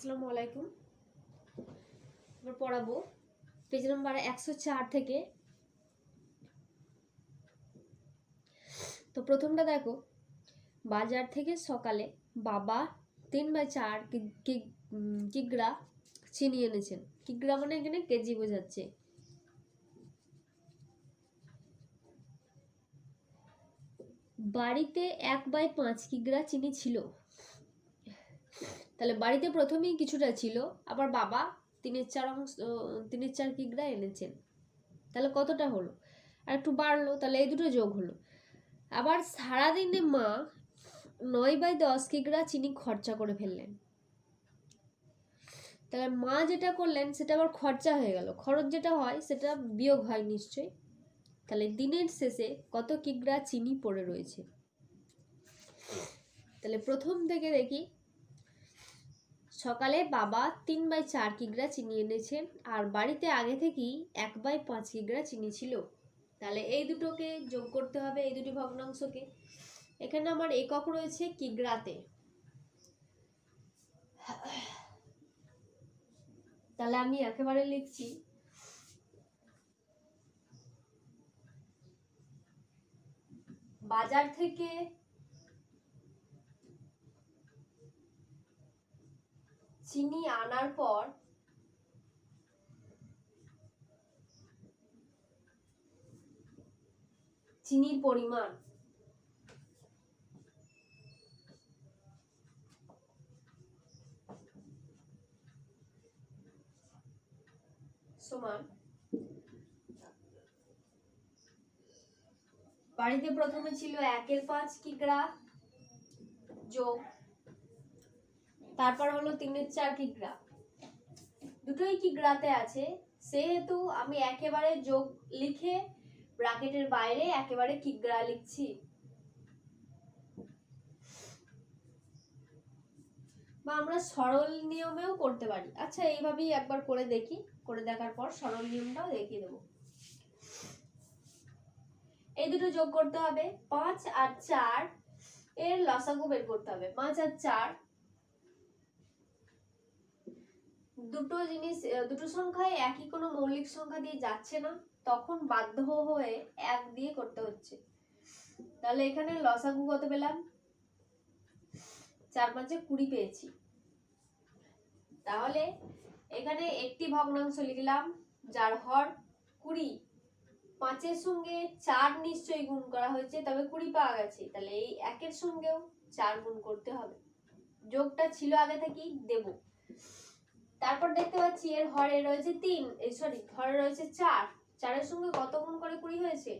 আসসালামু আলাইকুম। আমরা পড়াবো পেজ নাম্বার 104 থেকে। তো প্রথমটা দেখো, বাজার থেকে সকালে বাবা 3/4 কিগ্রা চিনি এনেছেন। কিগ্রা মানে এখানে কেজি বোঝাচ্ছে। বাড়িতে 1/5 কিগ্রা চিনি ছিল। তাহলে বাড়িতে প্রথমেই কিছুটা ছিল, আবার বাবা 3/4 কিগ্রা এনেছেন। তাহলে কতটা হলো? আর একটু বাড়লো, তাহলে এই দুটো যোগ হলো। আবার সারাদিনে মা 9/10 কিগ্রা চিনি খরচা করে ফেললেন। তাহলে মা যেটা করলেন সেটা আবার খরচা হয়ে গেল, খরচ যেটা হয় সেটা বিয়োগ হয় নিশ্চয়ই। তাহলে দিনের শেষে কত কিগ্রা চিনি পড়ে রয়েছে? তাহলে প্রথম থেকে দেখি, সকালে বাবা 3/4 কিগ্রা চিনি এনেছেন, আর বাড়িতে আগে থেকেই 1/5 কিগ্রা চিনি ছিল। তাহলে এই দুটোকে যোগ করতে হবে, এই দুটি ভগ্নাংশকে। এখানে আমার একক রয়েছে কিগ্রাতে। তাহলে আমি একেবারে লিখছি বাজার থেকে চিনি আনার পর চিনির পরিমাণ সমান বাড়িতে প্রথমে ছিল 1/5 কিগ্রা যোগ, তারপর হলো 3/4 কিগ্রা। দুটোই কিগ্রাতে আছে, সেহেতু আমি একেবারে যোগ লিখে ব্র্যাকেটের বাইরে একেবারে কিগ্রা লিখছি। বা আমরা সরল নিয়মেও করতে পারি। আচ্ছা, এইভাবেই একবার করে দেখি, করে দেখার পর সরল নিয়মটাও দেখিয়ে দেবো। এই দুটো যোগ করতে হবে, 5 আর 4 এর লসাগু বের করতে হবে। 5 আর 4 দুটো সংখ্যায় একই কোনো মৌলিক সংখ্যা দিয়ে যাচ্ছে না, তখন বাধ্য হয়ে 1 দিয়ে করতে হচ্ছে। তাহলে এখানে লসাগু কত পেলাম? 4 5 20 পেয়েছি। তাহলে এখানে একটি ভগ্নাংশ লিখলাম যার হর 20। 5 এর সঙ্গে 4 নিশ্চয়ই গুণ করা হয়েছে, তবে 20 পাওয়া গেছে। তাহলে এই 1 এর সঙ্গেও 4 গুণ করতে হবে। যোগটা ছিল আগে থেকেই, দেব। তারপর দেখতে পাচ্ছি এর হরে রয়েছে 3, হরে রয়েছে 4। 4 এর সঙ্গে কত গুণ করে 20 হয়েছে?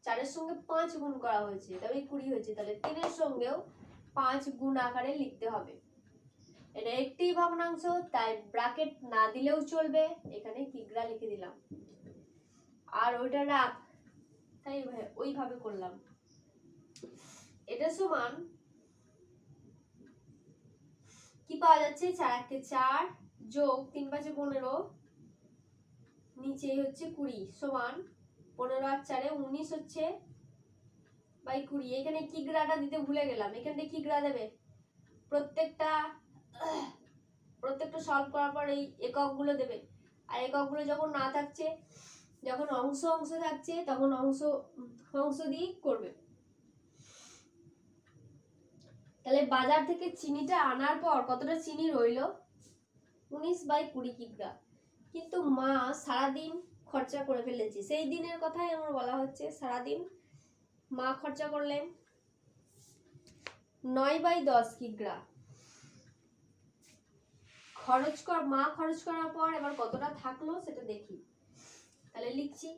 4 এর সঙ্গে 5 গুণ করা হয়েছে, তবে 20 হয়েছে। তাহলে 3 এর সঙ্গেও 5 গুণ আকারে লিখতে হবে। এটা একটি ভগ্নাংশ, তাই ব্র্যাকেট না দিলেও চলবে, এখানে কিগ্রা লিখে দিলাম। আর ওইটা রাখ, তাই ওইভাবে করলাম। এটা সমান কি পাওয়া যাচ্ছে? 4 1 4 যোগ 3 5 15, নিচে হচ্ছে 20 সমান 15 আর 4 19 হচ্ছে বাই 20। এখানে কিগ্রাটা দিতে ভুলে গেলাম, এখানে কিগ্রা দেবে। প্রত্যেকটা সলভ করার পর এই এককগুলো দেবে। আর এককগুলো যখন না থাকছে, যখন অংশ থাকছে, তখন অংশ দিয়ে করবে। তাহলে বাজার থেকে চিনিটা আনার পর কতটা চিনি রইল? 19/20 কিগ্রা। কিন্তু মা সারাদিন খরচা করে ফেলেছে, সেই দিনের কথাই আমার বলা হচ্ছে। সারাদিন মা খরচা করলেন 9/10 কিগ্রা। মা খরচ করার পর এবার কতটা থাকলো সেটা দেখি। তাহলে লিখছি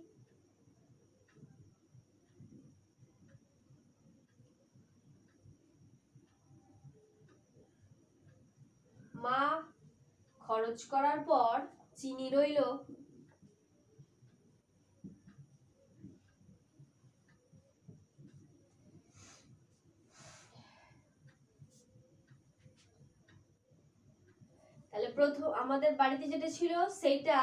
মা খরচ করার পর চিনি রইল তাহলে প্রথম আমাদের বাড়িতে যেটা ছিল সেইটা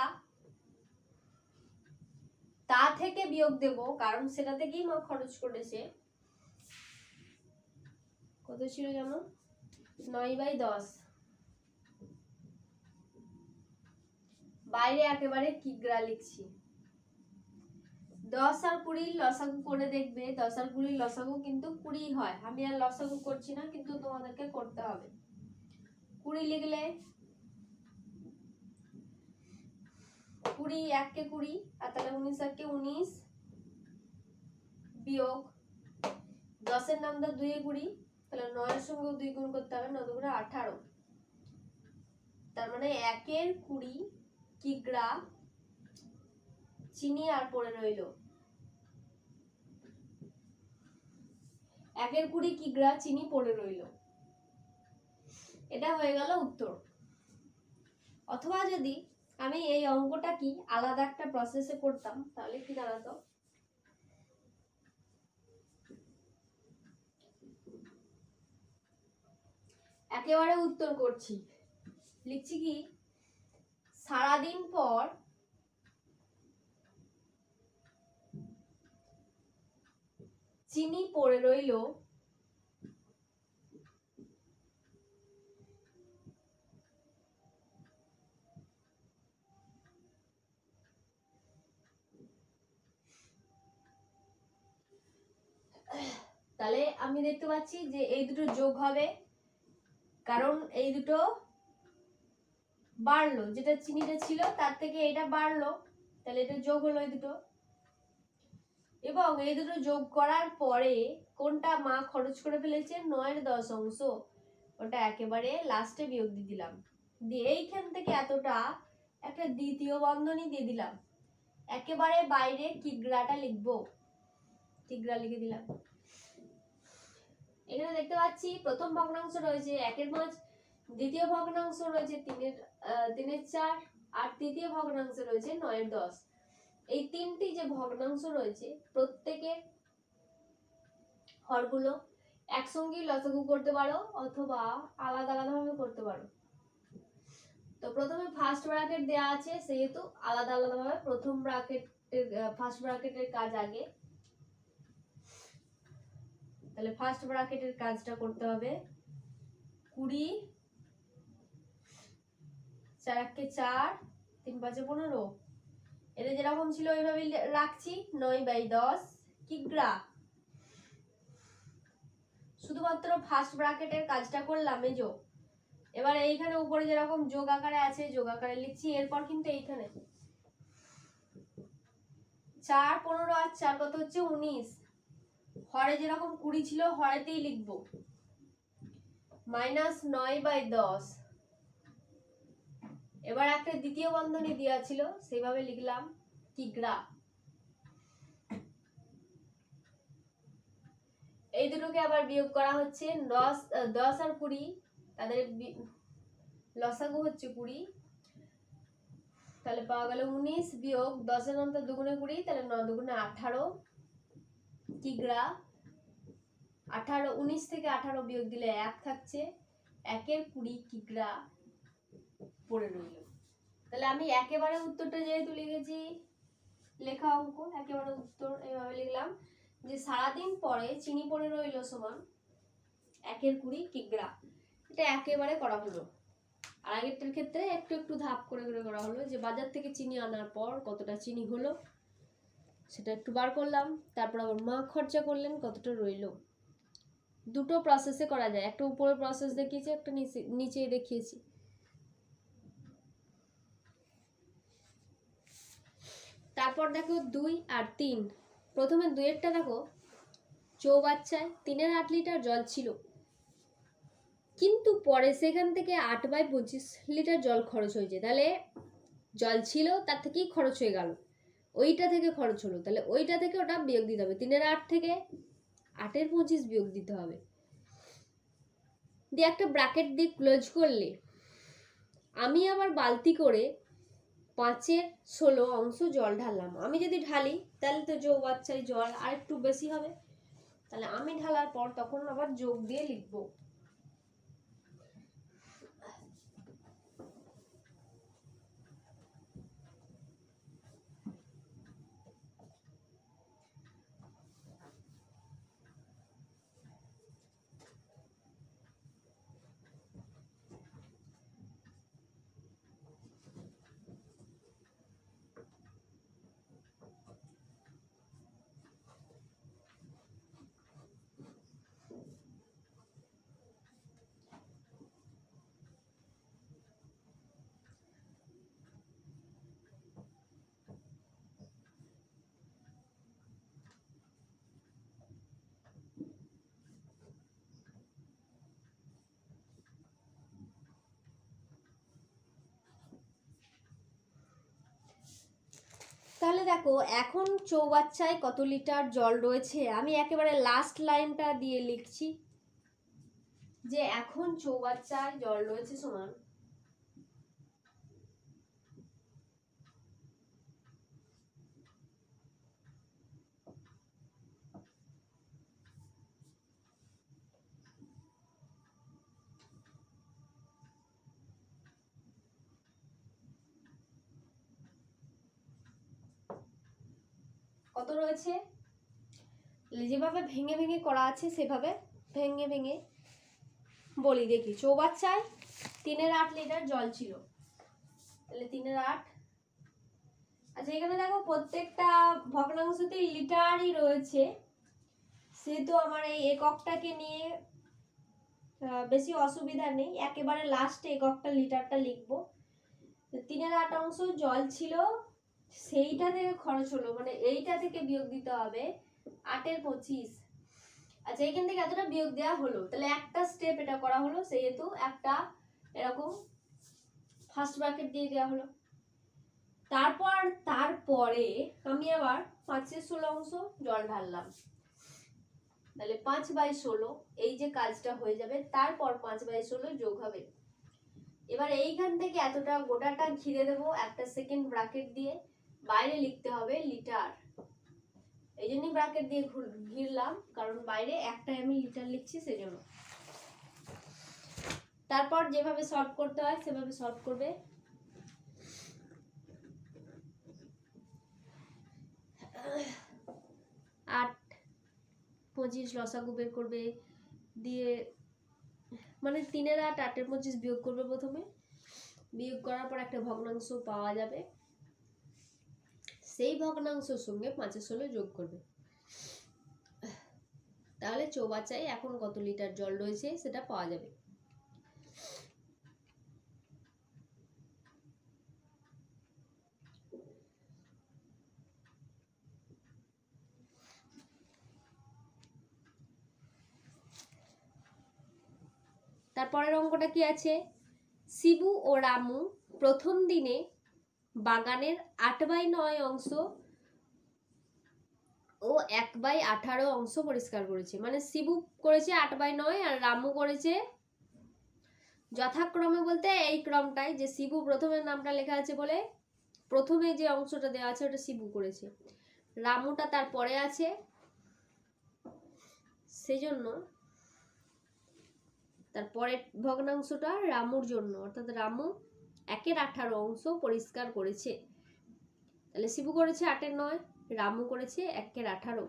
তা থেকে বিয়োগ দেব, কারণ সেটা থেকেই মা খরচ করেছে। কত ছিল জানো? 9/10। বাইরে একেবারে কিগ্রা লিখছি। 10 আর 20 লসাগু করে দেখবে, 10 আর 20 লসাগু কিন্তু 20 হয়। আমি আর লসাগু করছি না, কিন্তু তোমাদেরকে করতে হবে। 20 লিখলে 20 1 কে 20, আর তাহলে 19 আর কে 19 বিয়োগ 10 এর নাম দাও 2 এ 20, তাহলে 9 এর সঙ্গে 2 গুণ করতে হবে, 9 দুগুণে 18। তার মানে 1 এর 20 কিগ্রা চিনি আর পড়ে রইল। 1 এর 20 কিগ্রা চিনি পড়ে রইল। এটা হয়ে গেল উত্তর। অথবা যদি আমি এই অঙ্কটা কি আলাদা একটা প্রসেসে করতাম, তাহলে কি দাঁড়াতো, একেবারে উত্তর করছি। লিখছি কি, সারাদিন পর চিনি পড়ে রইল তাহলে আমি দেখতে পাচ্ছি যে এই দুটো যোগ হবে, কারণ এই দুটো বাড়লো, যেটা চিনিটা ছিল তার থেকে এটা বাড়লো, তাহলে এটা যোগ হলো এই দুটো। এবং এই দুটো যোগ করার পরে কোনটা মা খরচ করে ফেলেছে, 9 এর 10 অংশ, ওটা একেবারে লাস্টে বিয়োগ দিয়ে দিলাম। দিয়ে এইখান থেকে এতটা একটা দ্বিতীয় বন্ধনী দিয়ে দিলাম। একেবারে বাইরে কিগ্রাটা লিখবো, কিগ্রা লিখে দিলাম। এখানে দেখতে পাচ্ছি প্রথম ভগ্নাংশ রয়েছে 1/5, দ্বিতীয় ভগ্নাংশ রয়েছে 3/4, আর তৃতীয় ভগ্নাংশ রয়েছে 9/10। এই তিনটি যে ভগ্নাংশ রয়েছে প্রত্যেকের হরগুলো একসঙ্গে লসাগু করতে পারো অথবা আলাদা আলাদা ভাবে করতে পারো। তো প্রথমে ফার্স্ট ব্র্যাকেট দেয়া আছে, সেহেতু আলাদা আলাদা ভাবে প্রথম ব্র্যাকেটের ফার্স্ট ব্র্যাকেটের কাজ আগে, তাহলে ফার্স্ট ব্র্যাকেটের কাজটা করতে হবে। 20, 4 1 কে 4, 3 5 এ 15, এটা যেরকম ছিল ওইভাবেই রাখছি। 9/10 কিগ্রা, শুধুমাত্র ফার্স্ট ব্র্যাকেটের কাজটা করলাম এই যোগ। এবার এইখানে উপরে যেরকম যোগ আকারে আছে যোগ আকারে লিখছি। এরপর কিন্তু এইখানে 4 15 আর 4 কত হচ্ছে 19, হরে যেরকম 20 ছিল হরেতেই লিখবো, -9/10। এবার একটা দ্বিতীয় বন্ধনী দেওয়া ছিল সেইভাবে লিখলাম কিগ্রা। এই দুটোকে আবার বিয়োগ করা হচ্ছে, 10 আর 20 তাদের লসাগু হচ্ছে 20, তাহলে পাওয়া গেল 19 বিয়োগ 10 এর নামটা দুগুণে 20, তাহলে 9 দুগুণে 18 কিগ্রা। 18 19 থেকে 18 বিয়োগ দিলে 1 থাকছে, 1 এর 20 কিগ্রা পড়ে রইল। তাহলে আমি একেবারে উত্তরটা যেহেতু লিখেছি, লেখা অঙ্ক একেবারে উত্তর এইভাবে লিখলাম যে সারাদিন পরে চিনি পড়ে রইল সমান 1 এর 20 কিগ্রা। এটা একেবারে করা হলো। আর আগেরটার ক্ষেত্রে একটু একটু ধাপ করে করে করা হলো, যে বাজার থেকে চিনি আনার পর কতটা চিনি হলো সেটা একটু বার করলাম, তারপর আবার মা খরচা করলেন কতটা রইল। দুটো প্রসেসে করা যায়, একটা উপরে প্রসেস দেখিয়েছি, একটা নিচে দেখিয়েছি। তারপর দেখো 2 আর 3। প্রথমে 2 এরটা দেখো, চৌবাচ্চায় 3 8 লিটার জল ছিল, কিন্তু পরে সেখান থেকে 8/25 লিটার জল খরচ হয়েছে। তাহলে জল ছিল তার থেকেই খরচ হয়ে গেল, ওইটা থেকে খরচ হলো, তাহলে ওইটা থেকে ওটা বিয়োগ দিতে হবে। 3 8 থেকে 8 25 বিয়োগ দিতে হবে, দিয়ে একটা ব্র্যাকেট দিয়ে ক্লোজ করলে আমি আবার বালতি করে 5/16 অংশ জল ঢাললাম। আমি যদি ঢালি তাহলে তো চৌবাচ্চায় জল আর একটু বেশি হবে, তাহলে আমি ঢালার পর তখন আবার যোগ দিয়ে লিখবো। দেখো এখন চৌবাচ্চায় কত লিটার জল রয়েছে, আমি একেবারে লাস্ট লাইনটা দিয়ে লিখছি যে এখন চৌবাচ্চায় জল রয়েছে সমান কত রয়েছে, যেভাবে ভেঙে ভেঙে করা আছে সেভাবে ভেঙে ভেঙে বলি। দেখি, চৌবাচ্চায় 3-8 লিটার জল ছিল, তাহলে 3-8। আচ্ছা এখানে দেখো প্রত্যেকটা ভগ্নাংশতেই লিটারই রয়েছে, সেহেতু আমার এই এককটাকে নিয়ে বেশি অসুবিধা নেই, একেবারে লাস্টে এককটা লিটারটা লিখবো। 3-8 অংশ জল ছিল, সেইটা থেকে খরচ হলো, মানে এইটা থেকে বিয়োগ দিতে হবে 8-25। আচ্ছা এখান থেকে এতটা বিয়োগ দেওয়া হলো, তাহলে একটা স্টেপ এটা করা হলো, সেহেতু একটা এরকম ফার্স্ট ব্র্যাকেট দিয়ে দেওয়া হলো। তারপরে আমি আবার 5/16 অংশ জল ঢাললাম, তাহলে 5/16 এই যে কাজটা হয়ে যাবে, তারপর 5/16 যোগ হবে। এবার এইখান থেকে এতটা গোটাটা ঘিরে দেবো একটা সেকেন্ড ব্র্যাকেট দিয়ে, বাইরে লিখতে হবে লিটার, এই জন্যই ব্র্যাকেট দিয়ে ঘিরলাম, কারণ বাইরে একটাই আমি লিটার লিখছি সেজন্য। তারপর যেভাবে সলভ করতে হয় সেভাবে সলভ করবে। আট 25 লসাগু বের করবে, দিয়ে মানে 3-8 8-25 বিয়োগ করবে। প্রথমে বিয়োগ করার পর একটা ভগ্নাংশ পাওয়া যাবে, সেই ভগ্নাংশের সঙ্গে 5/16 যোগ করবে, তাহলে চৌবাচ্চায় এখন কত লিটার জল রয়েছে সেটা পাওয়া যাবে। তারপরের অঙ্কটা কি আছে, শিবু ও রামু প্রথম দিনে বাগানের 8/9 অংশ ও 1/18 অংশ পরিষ্কার করেছে। মানে শিবু করেছে 8/9 আর রামু করেছে যথাক্রমে, বলতে এই ক্রমটাই, যে শিবু প্রথমে নামটা লেখা আছে বলে প্রথমে যে অংশটা দেওয়া আছে ওটা শিবু করেছে, রামুটা তারপরে আছে, সেজন্য তারপরের ভগ্নাংশটা রামুর জন্য, অর্থাৎ রামু 1/18 অংশ পরিষ্কার করেছে। তাহলে শিবু করেছে 8/9, রামু করেছে 1/18।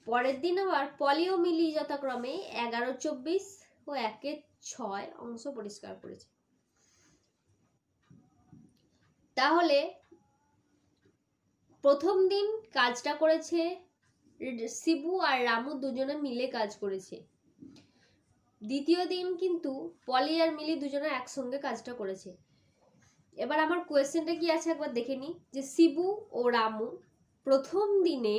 পরের দিন আবার পলি ও মিলি যথাক্রমে 11/24 ও 1/6 অংশ পরিষ্কার করেছে। তাহলে প্রথম দিন কাজটা করেছে শিবু আর রামু দুজনে মিলে কাজ করেছে, দ্বিতীয় দিন কিন্তু পলি আর মিলি দুজনে একসঙ্গে কাজটা করেছে। এবার আমার কোয়েশ্চেনটা কি আছে একবার দেখে নি, যে শিবু ও রামু প্রথম দিনে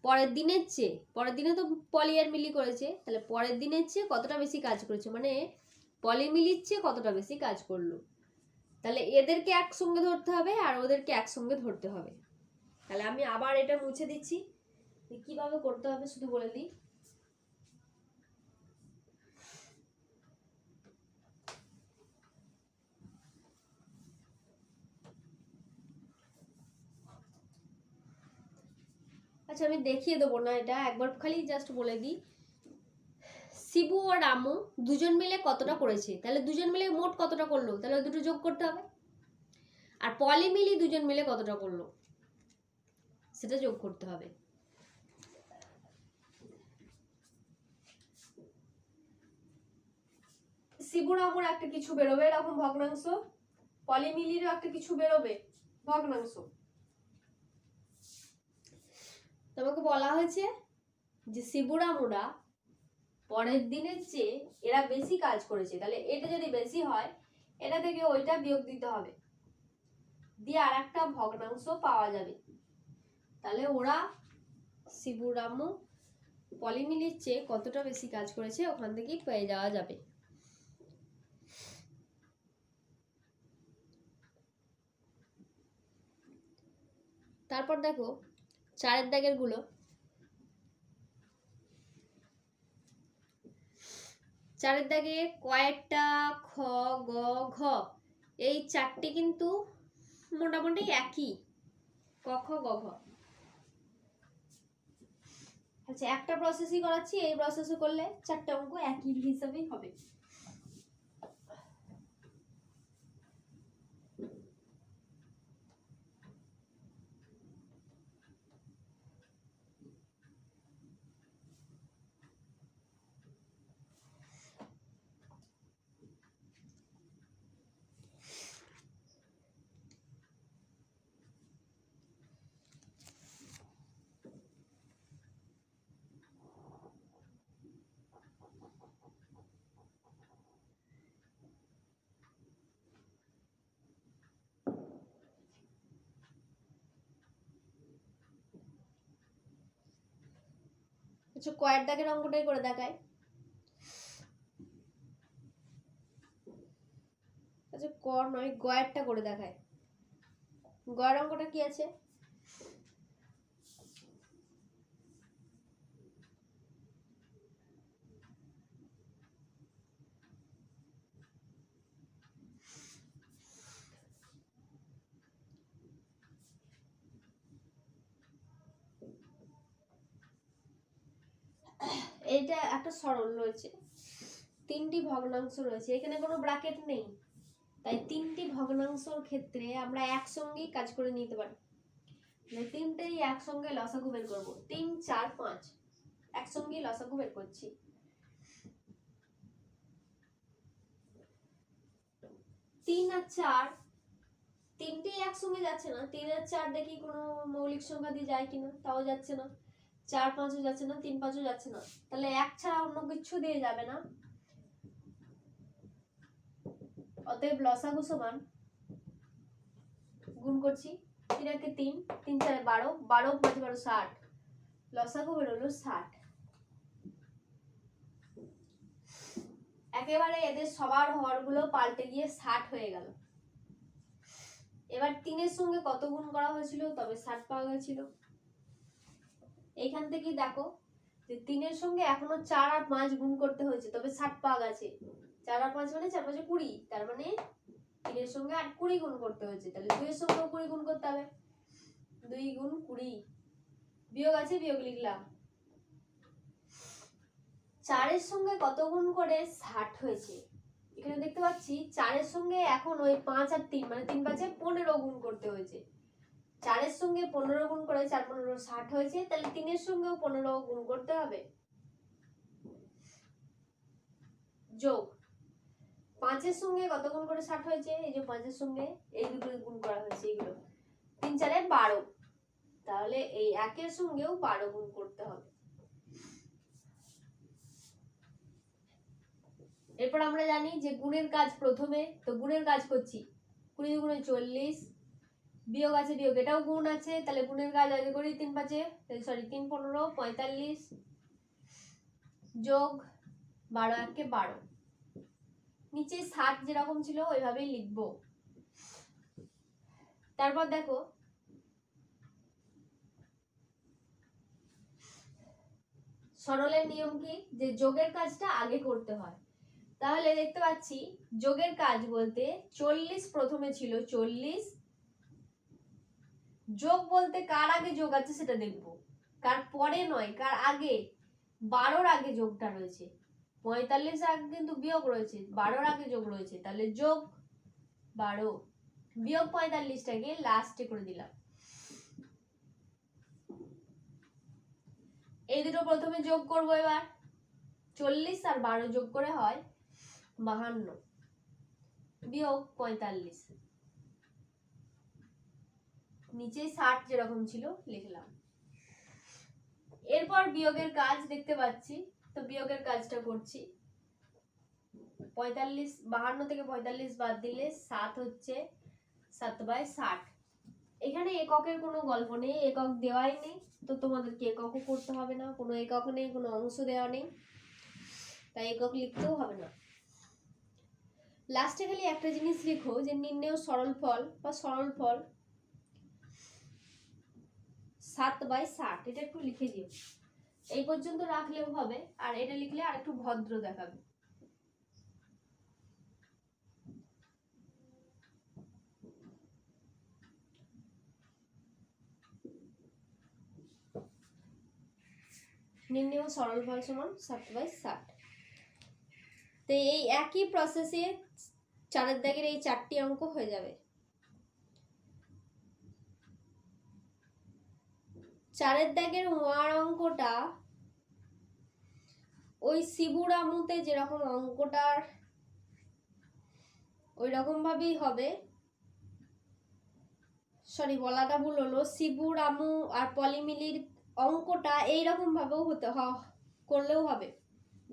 পরের দিনের চেয়ে, পরের দিনে তো পলি আর মিলি করেছে, তাহলে পরের দিনের চেয়ে কতটা বেশি কাজ করেছে, মানে পলি মিলির চেয়ে কতটা বেশি কাজ করলো, তাহলে এদেরকে একসঙ্গে ধরতে হবে আর ওদেরকে একসঙ্গে ধরতে হবে। তাহলে আমি আবার এটা মুছে দিচ্ছি, কিভাবে করতে হবে শুধু বলে দিই। আচ্ছা আমি দেখিয়ে দেবো না, এটা একবার খালি জাস্ট বলে দিই। শিবু ও রামু দুজন মিলে কতটা করেছে, তাহলে দুজন মিলে মোট কতটা করলো, তাহলে দুটো যোগ করতে হবে। আর পলি মিলি দুজন মিলে কতটা করলো সেটা যোগ করতে হবে। শিবু রামুর একটা কিছু বেরোবে এরকম ভগ্নাংশ, পলি মিলিরও একটা কিছু বেরোবে ভগ্নাংশ। তোমাকে বলা হয়েছে যে শিবু রামুরা পরের দিনের চেয়ে এরা বেশি কাজ করেছে, তাহলে এটা যদি বেশি হয় এটা থেকে ওইটা বিয়োগ দিতে হবে, দিয়ে আর একটা ভগ্নাংশ পাওয়া যাবে। তাহলে ওরা শিবু রামু পলি মিলির চেয়ে কতটা বেশি কাজ করেছে ওখান থেকেই পেয়ে যাওয়া যাবে। তারপর দেখো 4 দাগের গুলো, 4 দাগে কয়েকটা খ গ ঘ এই 4টি কিন্তু মোটামুটি একই, ক খ গ ঘ। আচ্ছা, একটা প্রসেসই করাচ্ছি, এই প্রসেসও করলে 4টা অঙ্ক একই হিসাবেই হবে। আচ্ছা, কয়ের দাগের অঙ্কটাই করে দেখায়। আচ্ছা, ক নয় গয়েরটা করে দেখায়। গয়ের অঙ্কটা কি আছে? এইটা একটা সরল রয়েছে, 3টি ভগ্নাংশ রয়েছে, এখানে কোনো ব্র্যাকেট নেই, তাই 3টি ভগ্নাংশের ক্ষেত্রে আমরা একসঙ্গেই কাজ করে নিতে পারি। মানে 3টেই একসঙ্গে লসাগু বের করবো, 3 4 5 একসঙ্গেই লসাগু বের করছি। 3 আর 4 3টেই একসঙ্গে যাচ্ছে না, 3 আর 4 দেখি কোনো মৌলিক সংখ্যা দিয়ে যায় কিনা, তাও যাচ্ছে না। 4 5ও যাচ্ছে না, 3 5ও যাচ্ছে না, তাহলে 1 ছাড়া অন্য কিছু দিয়ে যাবে না। অতএব লসাগু সমান, গুণ করছি 3 একে 3, 3 4 12, 12 5 12 60, লসাগু বেরোলো 60। একেবারে এদের সবার হরগুলো পাল্টে গিয়ে 60 হয়ে গেল। এবার 3 সঙ্গে কত গুণ করা হয়েছিল তবে 60 পাওয়া গেছিল। এইখান থেকে দেখো যে 3 সঙ্গে এখনো 4 আর 5 গুণ করতে হয়েছে তবে 60 পাওয়া গেছে। 4 আর 5 মানে 4 5 20, তার মানে 3 সঙ্গে আর 20 গুণ করতে হয়েছে, তাহলে 2 সঙ্গে 20 গুণ করতে হবে। 2 গুণ 20, বিয়োগ আছে, বিয়োগ লিখলাম। 4 সঙ্গে কত গুণ করে 60 হয়েছে, এখানে দেখতে পাচ্ছি 4 সঙ্গে এখন ওই 5 আর 3 মানে 3 5 15 গুণ করতে হয়েছে। 4 সঙ্গে 15 গুণ করে 4 15 60 হয়েছে, তাহলে 3 সঙ্গেও 15 গুণ করতে হবে। যোগ 5 সঙ্গে কত গুণ করে 60 হয়েছে, এই যে 5 সঙ্গে এই দুটো গুণ করা হয়েছে, এইগুলো 3 4 12, তাহলে এই 1 সঙ্গেও 12 গুণ করতে হবে। এরপর আমরা জানি যে গুণের কাজ প্রথমে, তো গুণের কাজ করছি। 20 গুণে 40, বিয়োগ আছে, বিয়োগ এটাও গুণ আছে, তাহলে গুণের কাজ আগে করি। 3 5 সরি 3 15 45, যোগ 12 1 12, নিচে 60 যেরকম ছিল ওইভাবেই লিখবো। তারপর দেখো সরলের নিয়ম কি, যে যোগের কাজটা আগে করতে হয়। তাহলে দেখতে পাচ্ছি যোগের কাজ বলতে 40 প্রথমে ছিল, 40 যোগ বলতে কার আগে যোগ আছে সেটা দেখবো, কার পরে নয়, কার আগে। 12-র আগে যোগটা রয়েছে, 45 আগে কিন্তু বিয়োগ রয়েছে, 12-র আগে যোগ রয়েছে, তাহলে যোগ 12 বিয়োগ 45টাকে লাস্টে করে দিলাম। এই দুটো প্রথমে যোগ করবো। এবার 40 আর 12 যোগ করে হয় 52, বিয়োগ 45, নিচে 60 যেরকম ছিল লিখলাম। এরপর বিয়োগের কাজ দেখতে পাচ্ছি, তো বিয়োগের কাজটা করছি। 45 52 থেকে 45 বাদ দিলে 7 হচ্ছে, 7/60। এখানে এককের কোনো গল্প নেই, একক দেওয়াই নেই, তো তোমাদেরকে এককও করতে হবে না, কোনো একক নেই, কোনো অংশ দেওয়া নেই, তাই একক লিখতেও হবে না। লাস্টে খালি একটা জিনিস লিখো যে নির্ণেয় সরল ফল বা সরল ফল। 7/60, এটা একটু লিখে দিও। এই পর্যন্ত রাখলেও হবে, আর এটা লিখলে আর একটু ভদ্র দেখাবে। নির্ণেয় সরলফল সমান 7/60। তো এই একই প্রসেসে 4 দাগের এই 4টি অঙ্ক হয়ে যাবে। 4 দাগের ওয়ার অঙ্কটা ওই শিবুরামুতে যেরকম অঙ্কটার ওই রকম ভাবেই হবে। সরি, বলাটা ভুল হলো, শিবুরামু আর পলিমিলির অঙ্কটা এইরকম ভাবেও করলেও হবে,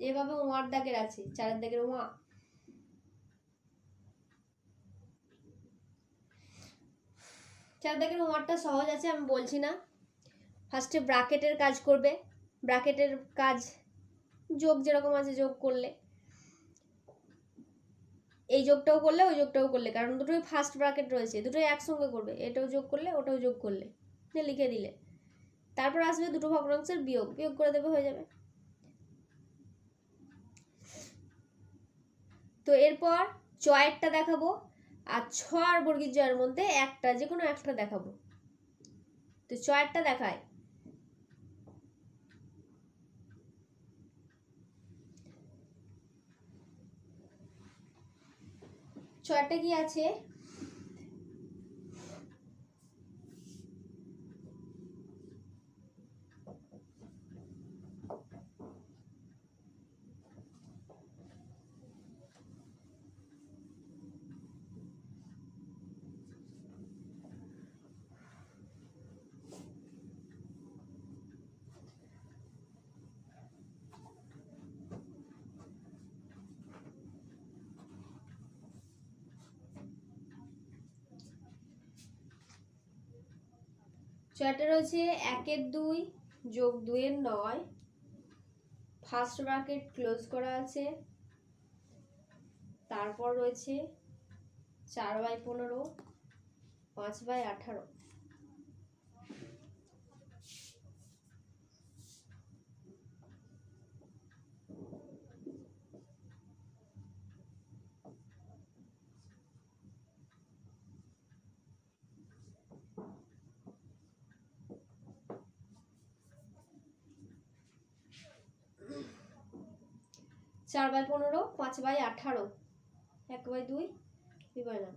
যেভাবে ওয়ার দাগের আছে 4 দাগের ওয়া। চার দাগের ওয়ারটা সহজ আছে, আমি বলছি না। ফার্স্টে ব্র্যাকেটের কাজ করবে, ব্র্যাকেটের কাজ যোগ যেরকম আছে যোগ করলে, এই যোগটাও করলে ওই যোগটাও করলে, কারণ দুটোই ফার্স্ট ব্র্যাকেট রয়েছে, দুটোই একসঙ্গে করবে, এটাও যোগ করলে ওটাও যোগ করলে, লিখে দিলে। তারপর আসবে দুটো ভগ্নাংশের বিয়োগ, বিয়োগ করে দেবে, হয়ে যাবে। তো এরপর চয়েরটা দেখাবো, আর 6 আর বর্গীর জয়ের মধ্যে একটা, যে কোনো একটা দেখাবো। তো চয়েরটা দেখায়, চয়েরটা কি আছে, চয়েরটা রয়েছে 1/2 যোগ 2/9, ফার্স্ট ব্র্যাকেট ক্লোজ করা আছে। তারপর রয়েছে 4/15, 5/18। চার বাই 15, 5/18, 1/2, 2/9।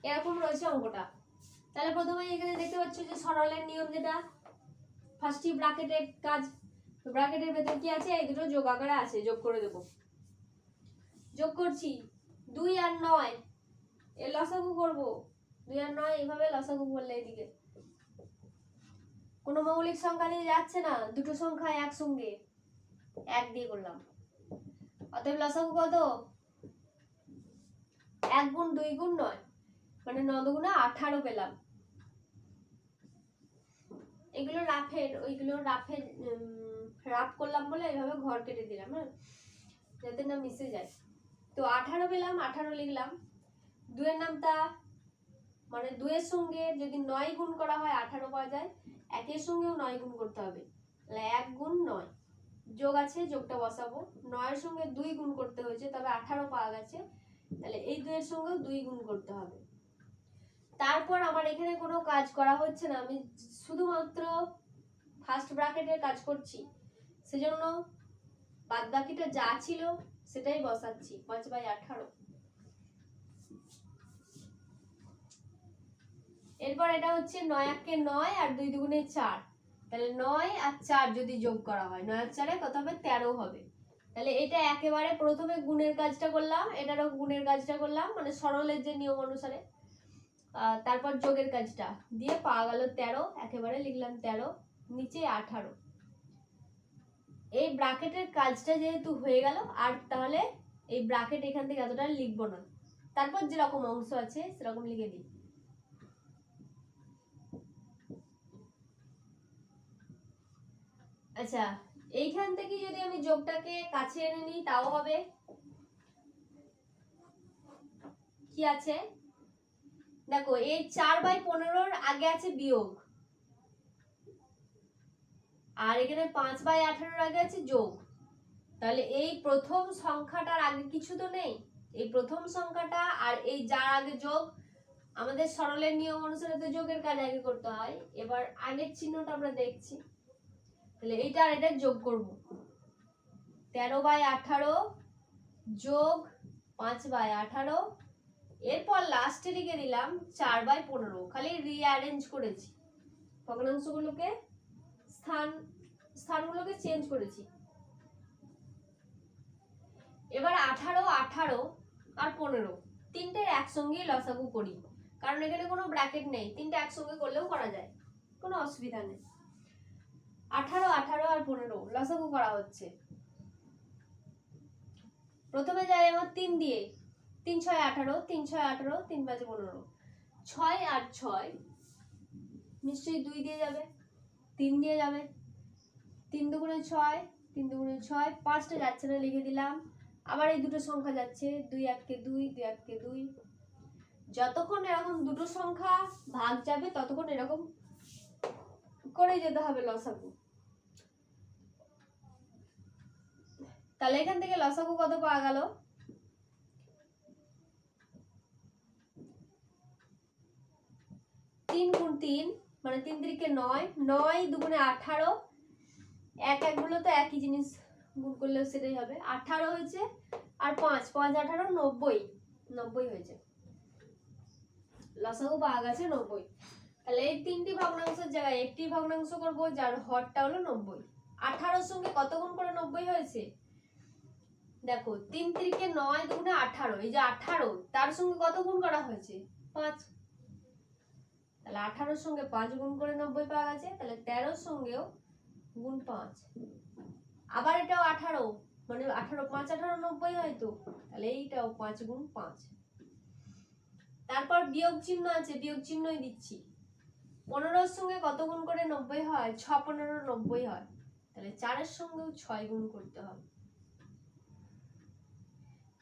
এরকম রয়েছে অঙ্কটা। তাহলে প্রথমে এখানে দেখতে পাচ্ছ যে সরলের নিয়ম, যেটা ফার্স্টই ব্র্যাকেটের কাজ। তো ব্র্যাকেটের ভেতর কি আছে, এই দুটো যোগ আকারে আছে, যোগ করে দেব। যোগ করছি 2 আর 9, এর লসাগু করব। 2 আর 9 এইভাবে লসাগু করলে এদিকে কোনো মৌলিক সংখ্যা দিয়ে যাচ্ছে না, দুটো সংখ্যা একসঙ্গে 1 দিয়ে করলাম। অতএব লসাগু কত, 1 গুণ 2 গুণ 9, মানে 9 দুগুণে 18 পেলাম। এগুলো রাফের, ওইগুলো রাফের রাফ করলাম বলে এইভাবে ঘর কেটে দিলাম, হ্যাঁ, যাতে না মিশে যায়। তো 18 পেলাম, 18 লিখলাম। 2 এর নামটা, মানে 2 এর সঙ্গে যদি 9 গুণ করা হয় 18 পাওয়া যায়, 1 এর সঙ্গেও 9 গুণ করতে হবে, তাহলে 1 গুণ 9, যোগ আছে, যোগটা বসাবো। 9 এর সঙ্গে 2 গুণ করতে হয়েছে, তবে 18 পাওয়া গেছে, তাহলে এই 2 এর সঙ্গেও 2 গুণ করতে হবে। তারপর আমার এখানে কোনো কাজ করা হচ্ছে না, আমি শুধুমাত্র ফার্স্ট ব্র্যাকেটের কাজ করছি, সেজন্য বাদ বাকিটা যা ছিল সেটাই বসাচ্ছি। 5/18। এরপর এটা হচ্ছে 9 একে 9 আর 2 দুগুণে 4, তাহলে 9 আর 4 যদি যোগ করা হয়, 9 আর 4 কত হবে, 13 হবে। তাহলে এটা একেবারে প্রথমে গুণের কাজটা করলাম, এটারও গুণের কাজটা করলাম, মানে সরলের যে নিয়ম অনুসারে। তারপর যোগের কাজটা দিয়ে পাওয়া গেল 13, একেবারে লিখলাম 13, নিচে 18। এই ব্র্যাকেটের কাজটা যেহেতু হয়ে গেল, আর তাহলে এই ব্র্যাকেট এখান থেকে এতটা লিখবো না, তারপর যেরকম অংশ আছে সেরকম লিখে দিই। আচ্ছা, এইখান থেকে যদি আমি যোগটাকে কাছে এনে নিই তাও হবে। কি আছে দেখো, এই 4/15 আগে আছে বিয়োগ, আর এখানে 5/18 আগে আছে যোগ, তাহলে এই প্রথম সংখ্যাটার আগে কিছু তো নেই, এই প্রথম সংখ্যাটা আর এই যার আগে যোগ, আমাদের সরলের নিয়ম অনুসারে তো যোগের কাজ আগে করতে হয়। এবার আগের চিহ্নটা আমরা দেখছি, তাহলে এইটা আর এটা যোগ করব, 13/18 যোগ 5/18, এরপর লাস্টে লিখে দিলাম 4/15, খালি রিঅ্যারেঞ্জ করেছি ভগ্নাংশগুলোকে, স্থানগুলোকে চেঞ্জ করেছি। এবার 18, 18 আর 15 তিনটে একসঙ্গে লসাগু করি, কারণ এখানে কোনো ব্র্যাকেট নেই, তিনটে একসঙ্গে করলেও করা যায়, কোনো অসুবিধা নেই। 18, 18 আর 15 লসাগু করা হচ্ছে। প্রথমে যাই আমার 3 দিয়ে, 3 6 18, 3 6 18, 3 5 15, 6 আর 6 নিশ্চয়ই 2 দিয়ে যাবে, 3 দিয়ে যাবে, 3 দুগুণে 6, 3 দুগুণে 6, 5টা যাচ্ছে না লিখে দিলাম। আবার এই দুটো সংখ্যা যাচ্ছে, 2 1 কে 2, 2 1 কে 2, যতক্ষণ এরকম দুটো সংখ্যা ভাগ যাবে ততক্ষণ এরকম করে যেতে হবে লসাগু। তাহলে এখান থেকে লসাগু কত পাওয়া গেল, 3 গুণ 3 মানে 3 3 9, 9 দুগুণে 18, এক গুলো তো একই জিনিস, গুণ করলেও সেটাই হবে, 18 হয়েছে, আর 5 5 18 90, 90 হয়েছে, লসাগু পাওয়া গেছে 90। তাহলে এই তিনটি ভগ্নাংশের জায়গায় একটি ভগ্নাংশ করব যার হরটা হলো 90। 18 সঙ্গে কত গুণ করে 90 হয়েছে, দেখো 3 3 9 দুগুণে 18, এই যে 18 তার সঙ্গে কত গুণ করা হয়েছে 5, তাহলে 18 সঙ্গে 5 গুণ করে 90 পাওয়া গেছে। তাহলে 13 সঙ্গেও গুণ 5, আবার এটাও 18, মানে 18 5 18 90 হয় তো, তাহলে এইটাও 5 গুণ 5। তারপর বিয়োগ চিহ্ন আছে, বিয়োগ চিহ্নই দিচ্ছি। 15 সঙ্গে কত গুণ করে 90 হয়, 6 15 90 হয়, তাহলে 4 এর সঙ্গেও 6 গুণ করতে হবে।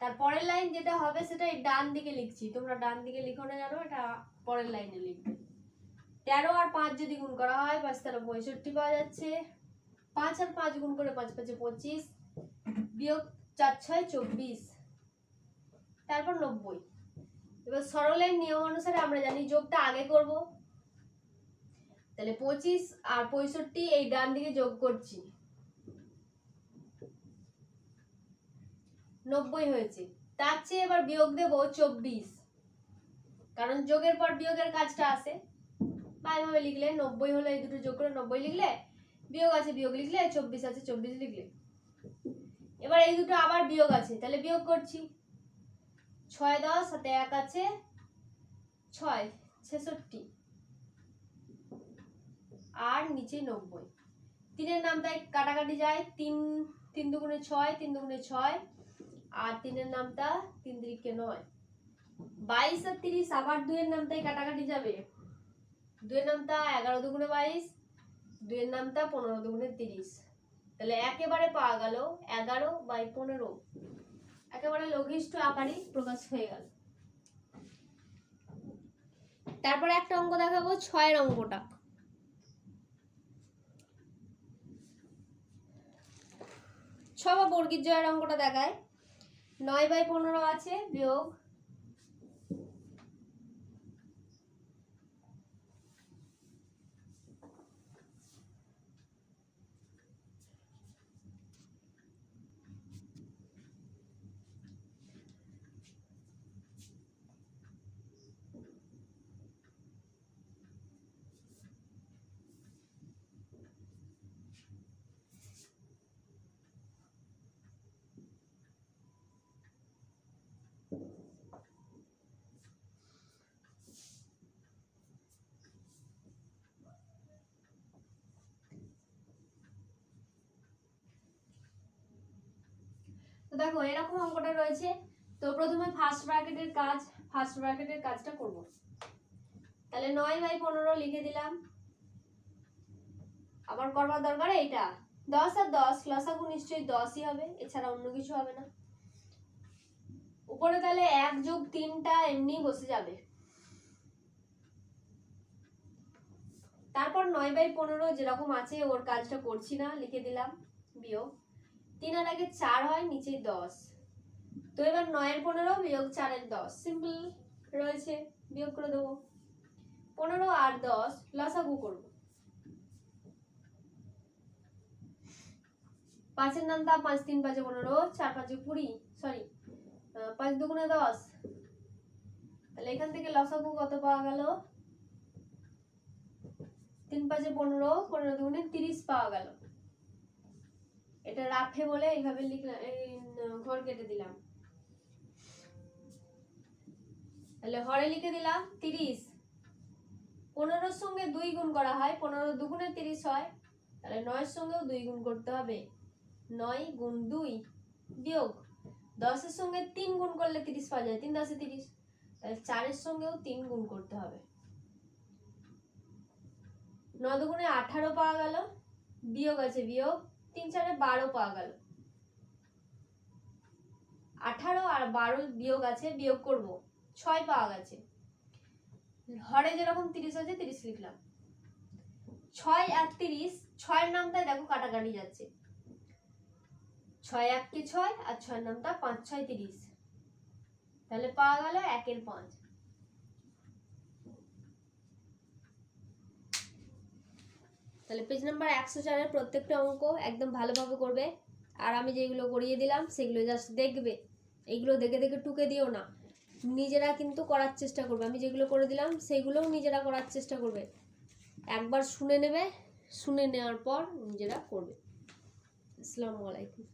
তারপরের লাইন যেটা হবে সেটা এই ডান দিকে লিখছি, তোমরা ডান দিকে লিখো না জানো, এটা পরের লাইনে লিখবে। 13 আর 5 যদি গুণ করা হয় 5 13 65 পাওয়া যাচ্ছে, 5 আর 5 গুণ করে 5 5 25, বিয়োগ 4 6 24, তারপর 90। এবার সরলের নিয়ম অনুসারে আমরা জানি যোগটা আগে করব, তাহলে 25 আর 65 এই ডান দিকে যোগ করছি, 90 হয়েছে। তার চেয়ে এবার বিয়োগ দেব 24, কারণ যোগের পর বিয়োগের কাজটা আসে, বা এভাবে লিখলে 90 হলো, এই দুটো যোগ করে 90 লিখলে, বিয়োগ আছে বিয়োগ লিখলে, 24 আছে 24 লিখলে। এবার এই দুটো আবার বিয়োগ আছে, তাহলে বিয়োগ করছি, 6 10 সাথে 1 আছে 6 66, আর নিচে 90। 3 এর নামটাই কাটাকাটি যায়, 3 3 দুগুণে 6, 3 দুগুণে 6, আর 3 এর নামটা 3 3 9, 22 আর 30 আবার 2 এর নামটাই কাটাকাটি যাবে, 2 এর নামটা 11 দুগুণে 22, 2 এর নামটা 15 দুগুণে 30, তাহলে একেবারে পাওয়া গেল 11/15, একেবারে লঘিষ্ঠ আকারে প্রকাশ হয়ে গেল। তারপরে একটা অঙ্ক দেখাবো, 6 এর অঙ্কটা। 6 বা বর্গীর জয়ের অঙ্কটা দেখায়, 9/15 আছে বিয়োগ তো দেখো এরকম অঙ্কটা রয়েছে। তো প্রথমে ফার্স্ট ব্র্যাকেটের কাজটা করব। তাহলে 9/15 লিখে দিলাম, আবার করবার দরকার এইটা 10 আর 10 লসাগু নিশ্চয়ই 10ই হবে, এছাড়া অন্য কিছু হবে না। উপরে তাহলে 1 যোগ 3টা এমনি বসে যাবে, তারপর 9/15 যেরকম আছে ওর কাজটা করছি না, লিখে দিলাম বিয়োগ। 3 আর আগে 4 হয়, নিচে 10। তো এবার 9/15 বিয়োগ 4/10 সিম্পল রয়েছে, বিয়োগ করে দেবো। 15 আর 10 লসাগু করব। 5 নামতা 5 3 5 15, 4 5 20, সরি 5 2 10। তাহলে এখান থেকে লসাগু কত পাওয়া গেল? 3 5 15, 15 2 30 পাওয়া গেল। এটা রাফে বলে এইভাবে লিখলাম, ঘর কেটে দিলাম। তাহলে হরে লিখে দিলাম 30। 15 সঙ্গে 2 গুণ করা হয়, 15 2 30 হয়। তাহলে 9 সঙ্গেও 2 গুণ করতে হবে, 9 গুণ 2 বিয়োগ 10 এর সঙ্গে 3 গুণ করলে 30 পাওয়া যায়, 3 10 30। তাহলে 4 এর সঙ্গেও 3 গুণ করতে হবে। 9 2 18 পাওয়া গেল, বিয়োগ আছে বিয়োগ 3 4 12 পাওয়া গেল। 18 আর 12 বিয়োগ আছে, বিয়োগ করব, 6 পাওয়া গেছে। হরে যেরকম 30 আছে 30 লিখলাম। 6 আর 30, 6 এর নামটায় দেখো কাটাকাটি যাচ্ছে, 6 1 কে 6 আর 6 এর নামটা 5 6 30। তাহলে পাওয়া গেল 1/5। তাহলে পেজ নাম্বার 104 এর প্রত্যেকটা অঙ্ক একদম ভালোভাবে করবে। আর আমি যেগুলো করিয়ে দিলাম সেগুলো জাস্ট দেখবে, এইগুলো দেখে দেখে টুকে দিও না, নিজেরা কিন্তু করার চেষ্টা করবে। আমি যেগুলো করে দিলাম সেগুলোও নিজেরা করার চেষ্টা করবে, একবার শুনে নেবে, শুনে নেওয়ার পর নিজেরা করবে। আসসালামু আলাইকুম।